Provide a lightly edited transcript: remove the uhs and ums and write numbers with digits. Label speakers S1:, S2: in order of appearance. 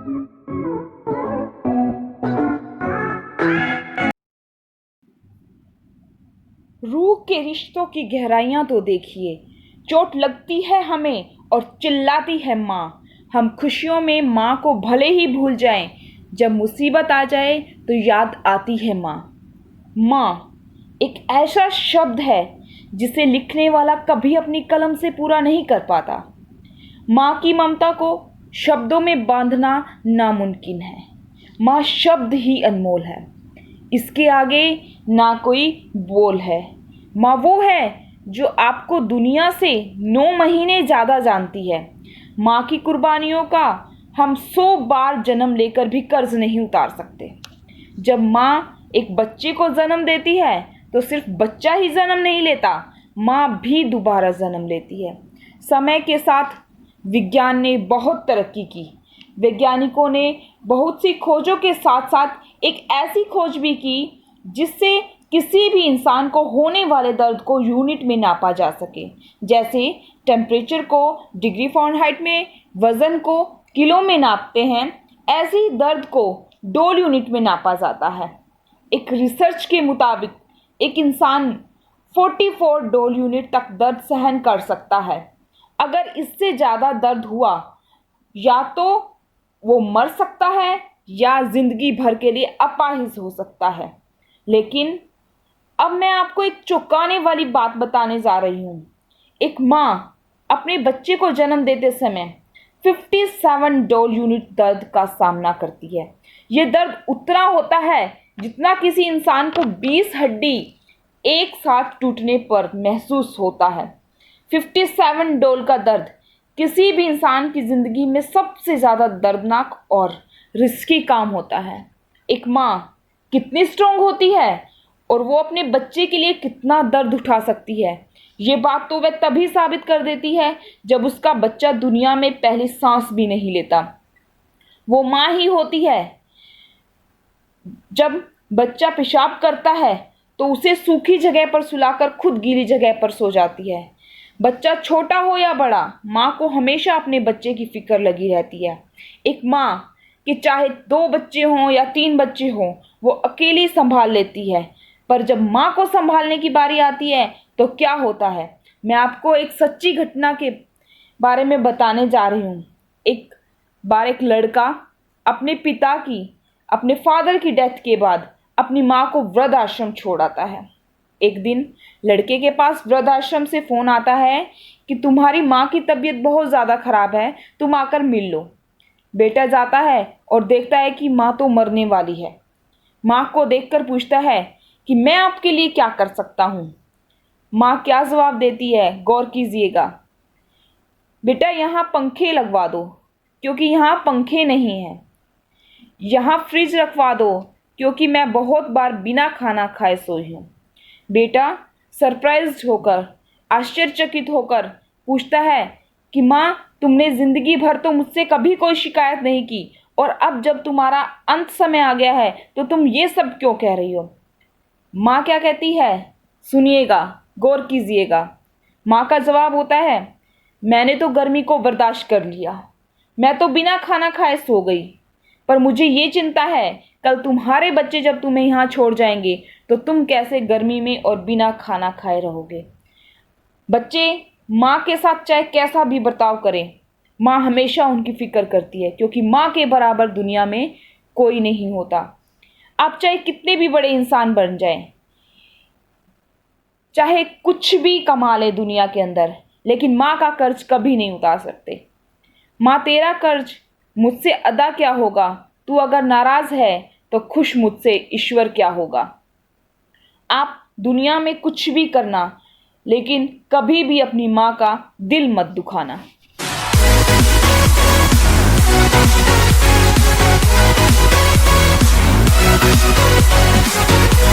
S1: रूह के रिश्तों की गहराइयां तो देखिए। चोट लगती है हमें और चिल्लाती है माँ। हम खुशियों में माँ को भले ही भूल जाएं, जब मुसीबत आ जाए तो याद आती है माँ। माँ एक ऐसा शब्द है जिसे लिखने वाला कभी अपनी कलम से पूरा नहीं कर पाता। माँ की ममता को शब्दों में बांधना नामुमकिन है। माँ शब्द ही अनमोल है, इसके आगे ना कोई बोल है। माँ वो है जो आपको दुनिया से 9 महीने ज़्यादा जानती है। माँ की कुर्बानियों का हम 100 बार जन्म लेकर भी कर्ज नहीं उतार सकते। जब माँ एक बच्चे को जन्म देती है तो सिर्फ बच्चा ही जन्म नहीं लेता, माँ भी दोबारा जन्म लेती है। समय के साथ विज्ञान ने बहुत तरक्की की। वैज्ञानिकों ने बहुत सी खोजों के साथ साथ एक ऐसी खोज भी की जिससे किसी भी इंसान को होने वाले दर्द को यूनिट में नापा जा सके। जैसे टेम्परेचर को डिग्री फ़ारेनहाइट में, वज़न को किलो में नापते हैं, ऐसे ही दर्द को डोल यूनिट में नापा जाता है। एक रिसर्च के मुताबिक एक इंसान 44 डोल यूनिट तक दर्द सहन कर सकता है। अगर इससे ज़्यादा दर्द हुआ या तो वो मर सकता है या ज़िंदगी भर के लिए अपाहिज हो सकता है। लेकिन अब मैं आपको एक चौंकाने वाली बात बताने जा रही हूँ। एक माँ अपने बच्चे को जन्म देते समय 57 डोल यूनिट दर्द का सामना करती है। ये दर्द उतना होता है जितना किसी इंसान को 20 हड्डी एक साथ टूटने पर महसूस होता है। 57 डोल का दर्द किसी भी इंसान की ज़िंदगी में सबसे ज़्यादा दर्दनाक और रिस्की काम होता है। एक माँ कितनी स्ट्रोंग होती है और वो अपने बच्चे के लिए कितना दर्द उठा सकती है, ये बात तो वह तभी साबित कर देती है जब उसका बच्चा दुनिया में पहली सांस भी नहीं लेता। वो माँ ही होती है। जब बच्चा पेशाब करता है तो उसे सूखी जगह पर सुलाकर खुद गीली जगह पर सो जाती है। बच्चा छोटा हो या बड़ा, माँ को हमेशा अपने बच्चे की फिक्र लगी रहती है। एक माँ कि चाहे 2 बच्चे हों या 3 बच्चे हों, वो अकेली संभाल लेती है। पर जब माँ को संभालने की बारी आती है तो क्या होता है, मैं आपको एक सच्ची घटना के बारे में बताने जा रही हूँ। एक बार एक लड़का अपने फादर की डेथ के बाद अपनी माँ को वृद्ध आश्रम छोड़ आता है। एक दिन लड़के के पास वृद्ध आश्रम से फ़ोन आता है कि तुम्हारी माँ की तबीयत बहुत ज़्यादा ख़राब है, तुम आकर मिल लो। बेटा जाता है और देखता है कि माँ तो मरने वाली है। माँ को देखकर पूछता है कि मैं आपके लिए क्या कर सकता हूँ। माँ क्या जवाब देती है, गौर कीजिएगा। बेटा यहाँ पंखे लगवा दो क्योंकि यहाँ पंखे नहीं हैं। यहाँ फ्रिज रखवा दो क्योंकि मैं बहुत बार बिना खाना खाए सोई हूँ। बेटा सरप्राइज्ड होकर, आश्चर्यचकित होकर पूछता है कि माँ तुमने ज़िंदगी भर तो मुझसे कभी कोई शिकायत नहीं की और अब जब तुम्हारा अंत समय आ गया है तो तुम ये सब क्यों कह रही हो। माँ क्या कहती है, सुनिएगा, गौर कीजिएगा। माँ का जवाब होता है, मैंने तो गर्मी को बर्दाश्त कर लिया, मैं तो बिना खाना खाए सो गई, पर मुझे ये चिंता है कल तुम्हारे बच्चे जब तुम्हें यहाँ छोड़ जाएंगे तो तुम कैसे गर्मी में और बिना खाना खाए रहोगे। बच्चे माँ के साथ चाहे कैसा भी बर्ताव करें, माँ हमेशा उनकी फिक्र करती है क्योंकि माँ के बराबर दुनिया में कोई नहीं होता। आप चाहे कितने भी बड़े इंसान बन जाएं, चाहे कुछ भी कमा ले दुनिया के अंदर, लेकिन माँ का कर्ज कभी नहीं उतार सकते। माँ तेरा कर्ज मुझसे अदा क्या होगा, तू अगर नाराज़ है तो खुश मुझसे ईश्वर क्या होगा। आप दुनिया में कुछ भी करना, लेकिन कभी भी अपनी माँ का दिल मत दुखाना।